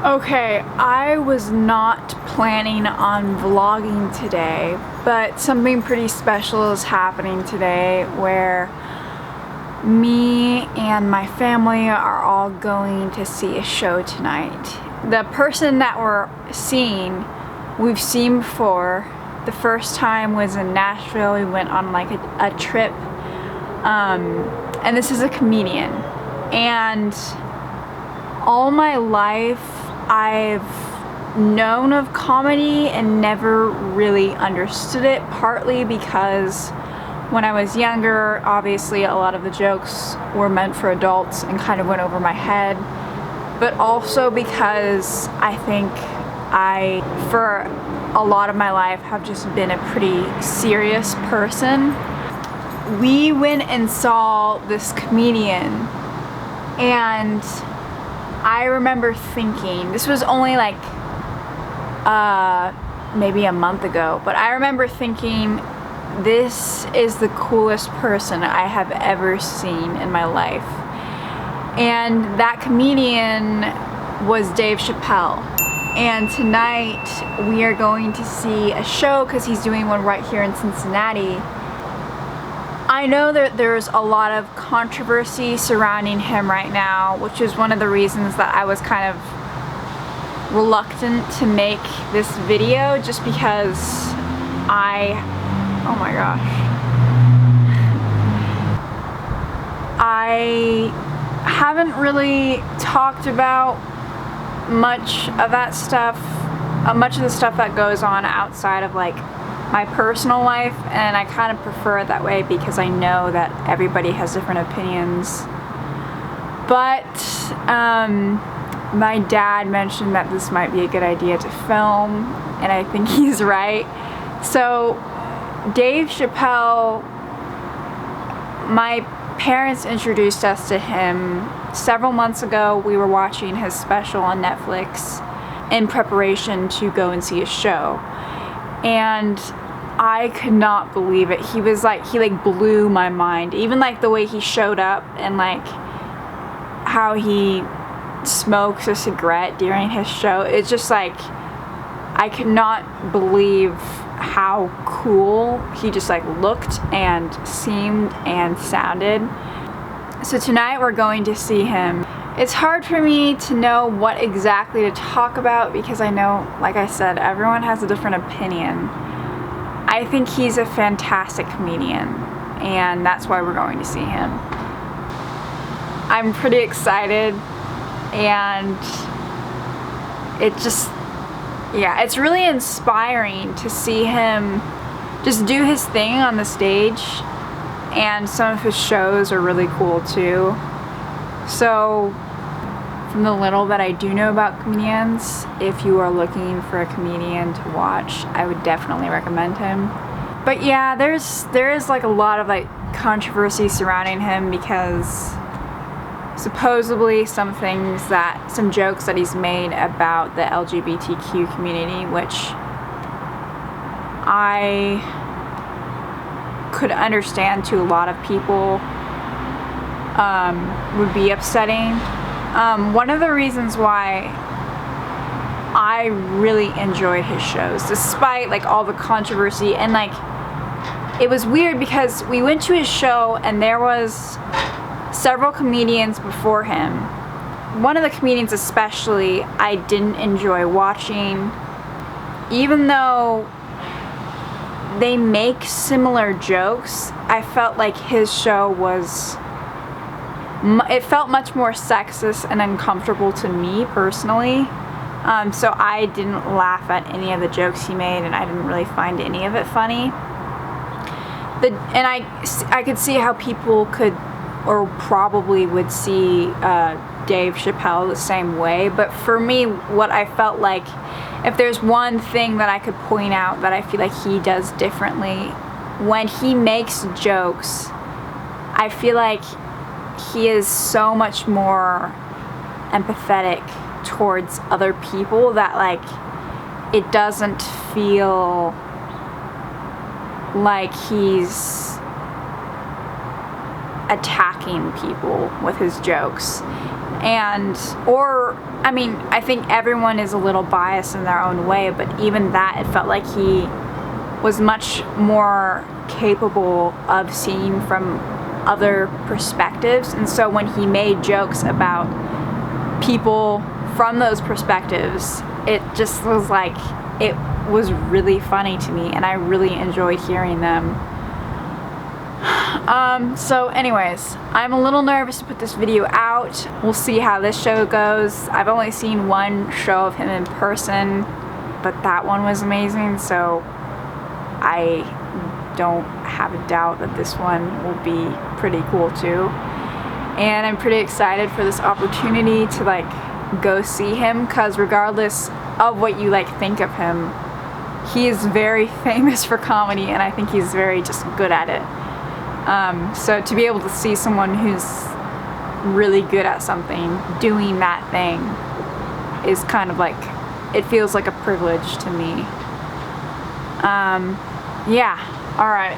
Okay, I was not planning on vlogging today, but something pretty special is happening today where me and my family are all going to see a show tonight. The person that we're seeing, we've seen before. The first time was in Nashville. We went on like a trip, and this is a comedian. And all my life I've known of comedy and never really understood it, partly because when I was younger, obviously a lot of the jokes were meant for adults and kind of went over my head, but also because I think for a lot of my life, have just been a pretty serious person. We went and saw this comedian, and I remember thinking, this was only like maybe a month ago, but I remember thinking, this is the coolest person I have ever seen in my life. And that comedian was Dave Chappelle. And tonight we are going to see a show because he's doing one right here in Cincinnati. I know that there's a lot of controversy surrounding him right now, which is one of the reasons that I was kind of reluctant to make this video, just because oh my gosh, I haven't really talked about much of that stuff, much of the stuff that goes on outside of like my personal life, and I kind of prefer it that way because I know that everybody has different opinions. But my dad mentioned that this might be a good idea to film, and I think he's right. So Dave Chappelle, my parents introduced us to him several months ago. We were watching his special on Netflix in preparation to go and see a show, and I could not believe it. He blew my mind. Even like the way he showed up and like how he smokes a cigarette during his show. It's just like, I could not believe how cool he just like looked and seemed and sounded. So tonight we're going to see him. It's hard for me to know what exactly to talk about because I know, like I said, everyone has a different opinion. I think he's a fantastic comedian, and that's why we're going to see him. I'm pretty excited, and it's really inspiring to see him just do his thing on the stage, and some of his shows are really cool too. So from the little that I do know about comedians, if you are looking for a comedian to watch, I would definitely recommend him. But yeah, there is like a lot of like controversy surrounding him because supposedly some jokes that he's made about the LGBTQ community, which I could understand to a lot of people, would be upsetting. One of the reasons why I really enjoy his shows, despite like all the controversy, and like it was weird because we went to his show and there was several comedians before him. One of the comedians especially I didn't enjoy watching, even though they make similar jokes. I felt like his show it felt much more sexist and uncomfortable to me personally. So I didn't laugh at any of the jokes he made, and I didn't really find any of it funny. And I could see how people could or probably would see Dave Chappelle the same way, but for me, what I felt like, if there's one thing that I could point out that I feel like he does differently, when he makes jokes, I feel like he is so much more empathetic towards other people that like it doesn't feel like he's attacking people with his jokes. I mean, I think everyone is a little biased in their own way, but even that, it felt like he was much more capable of seeing from other perspectives. And so when he made jokes about people from those perspectives, it just was like, it was really funny to me, and I really enjoyed hearing them. So anyways, I'm a little nervous to put this video out. We'll see how this show goes. I've only seen one show of him in person, but that one was amazing, so I don't have a doubt that this one will be pretty cool too. And I'm pretty excited for this opportunity to like go see him, because regardless of what you like think of him, he is very famous for comedy, and I think he's very just good at it. So to be able to see someone who's really good at something doing that thing is kind of like, it feels like a privilege to me. Yeah, alright.